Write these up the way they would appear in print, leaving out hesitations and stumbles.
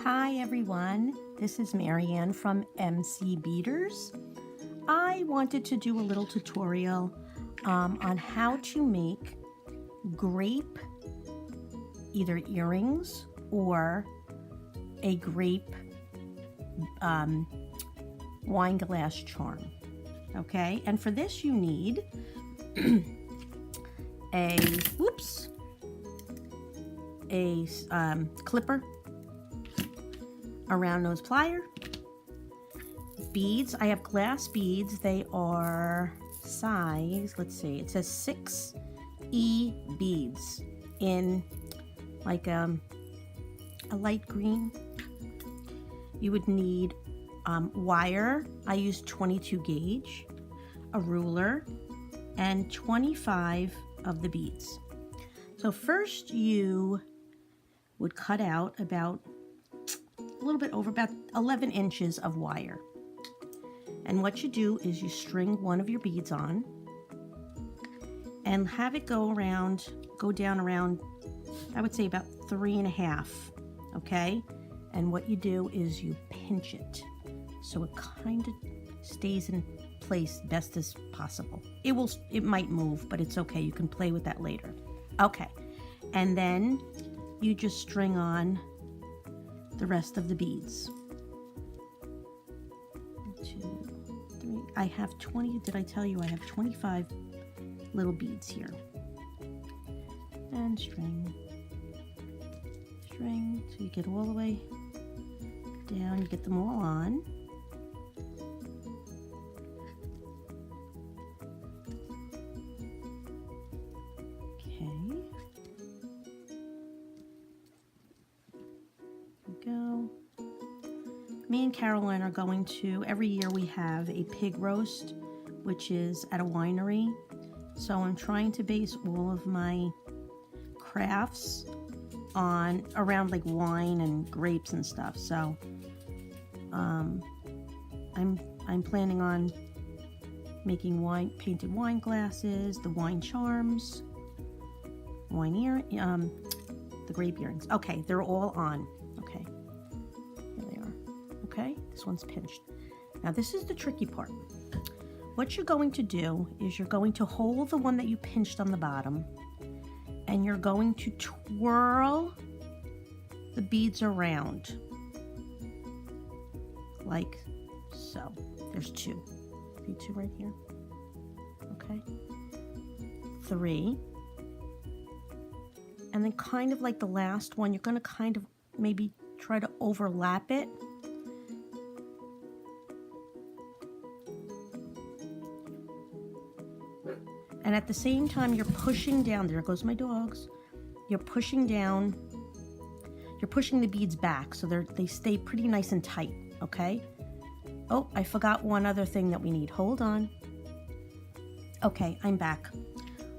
Hi everyone, this is Marianne from C Beaders. I wanted to do a little tutorial on how to make grape either earrings or a grape wine glass charm. Okay, and for this you need a clipper, a round nose plier, beads. I have glass beads. They are size, let's see, it says 6E beads in like a light green. You would need wire. I use 22 gauge, a ruler, and 25 of the beads. So first you would cut out about a little bit over about 11 inches of wire. And what you do is you string one of your beads on and have it go down around, I would say about 3.5, okay? And what you do is you pinch it so it kind of stays in place best as possible. It might move, but it's okay. You can play with that later. Okay, and then you just string on the rest of the beads. 1, 2, 3. I have 20. Did I tell you I have 25 little beads here? And string, so you get all the way down. You get them all on. Go. Me and Caroline are going to, every year we have a pig roast, which is at a winery. So I'm trying to base all of my crafts around like wine and grapes and stuff. So I'm planning on making painted wine glasses, the wine charms, the grape earrings. Okay, they're all on. Okay, here they are. Okay, this one's pinched. Now this is the tricky part. What you're going to do is you're going to hold the one that you pinched on the bottom and you're going to twirl the beads around like so. There's 2. See 2 right here? Okay. 3. And then kind of like the last one, you're going to kind of maybe try to overlap it. And at the same time, you're pushing down. There goes my dogs. You're pushing down. You're pushing the beads back so they stay pretty nice and tight, okay? Oh, I forgot one other thing that we need. Hold on. Okay, I'm back.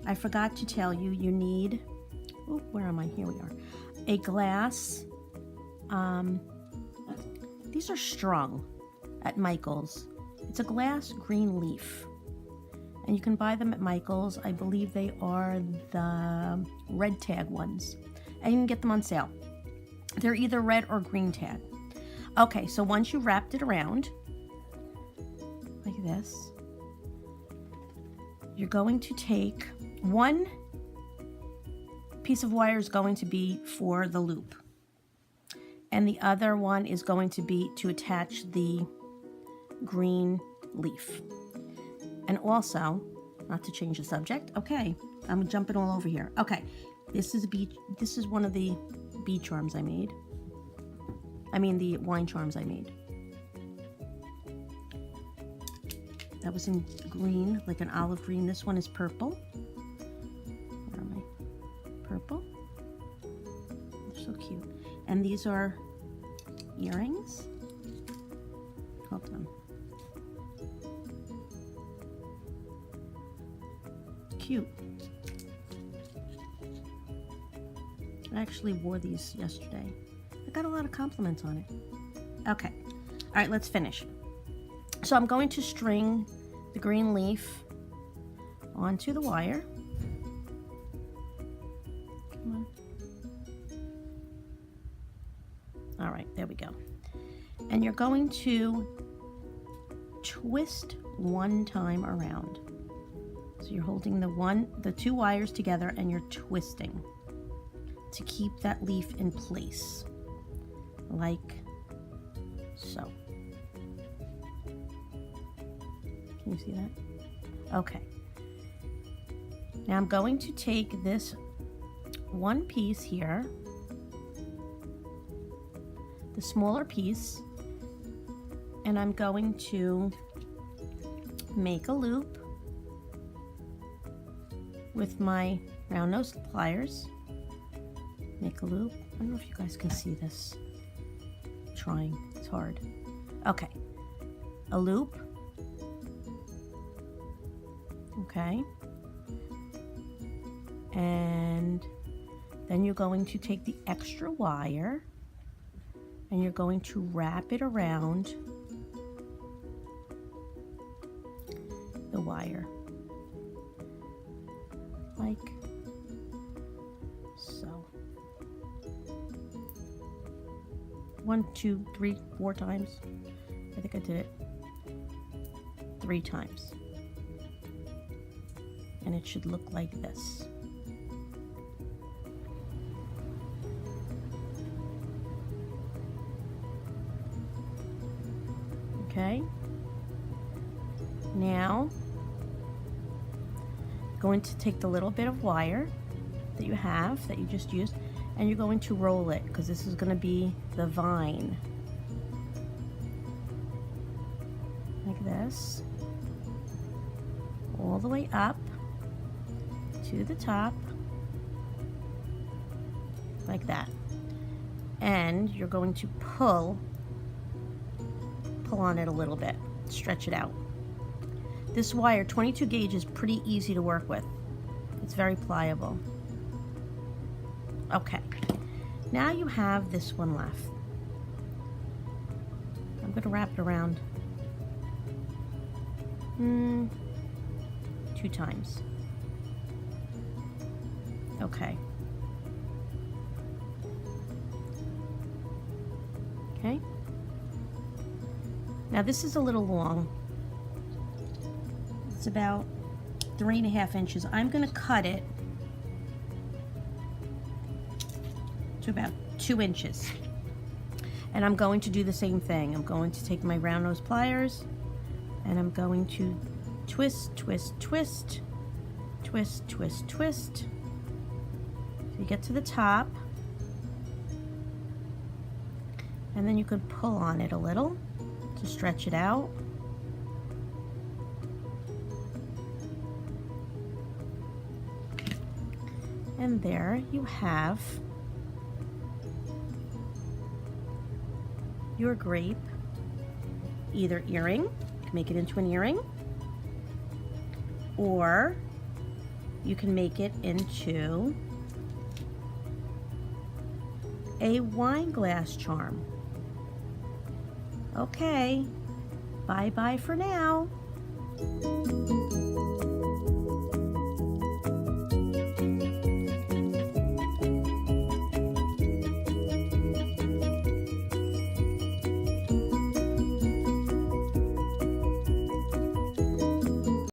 I forgot to tell you, you need, oh, where am I? Here we are. A glass. These are strung at Michael's. It's a glass green leaf. And you can buy them at Michael's. I believe they are the red tag ones. And you can get them on sale. They're either red or green tag. Okay, so once you wrapped it around, like this, you're going to take one piece of wire is going to be for the loop. And the other one is going to be to attach the green leaf. And also, not to change the subject, okay, I'm jumping all over here. Okay, this is one of the bead charms I made. I mean the wine charms I made. That was in green, like an olive green. This one is purple. Where am I? Purple. They're so cute. And these are earrings. Hold on. Cute. I actually wore these yesterday. I got a lot of compliments on it. Okay. All right, let's finish. So I'm going to string the green leaf onto the wire. Come on. All right, there we go. And you're going to twist one time around. So you're holding the two wires together and you're twisting to keep that leaf in place, like so. Can you see that? Okay. Now I'm going to take this one piece here, the smaller piece, and I'm going to make a loop with my round nose pliers. Make a loop. I don't know if you guys can see this. I'm trying, it's hard. Okay, a loop. Okay. And then you're going to take the extra wire and you're going to wrap it around the wire, like so. 1, 2, 3, 4 times. I think I did it 3 times. And it should look like this. Okay. Now, you're going to take the little bit of wire that you have, that you just used, and you're going to roll it, because this is going to be the vine. Like this. All the way up to the top, like that. And you're going to pull on it a little bit, stretch it out. This wire, 22 gauge, is pretty easy to work with. It's very pliable. Okay, now you have this one left. I'm going to wrap it around 2 times. Okay. Okay. Now this is a little long. It's about 3.5 inches. I'm going to cut it to about 2 inches. And I'm going to do the same thing. I'm going to take my round nose pliers and I'm going to twist, twist, twist, twist, twist, twist. So you get to the top, and then you can pull on it a little to stretch it out. And there you have your grape, either earring, you can make it into an earring, or you can make it into a wine glass charm. Okay, bye-bye for now.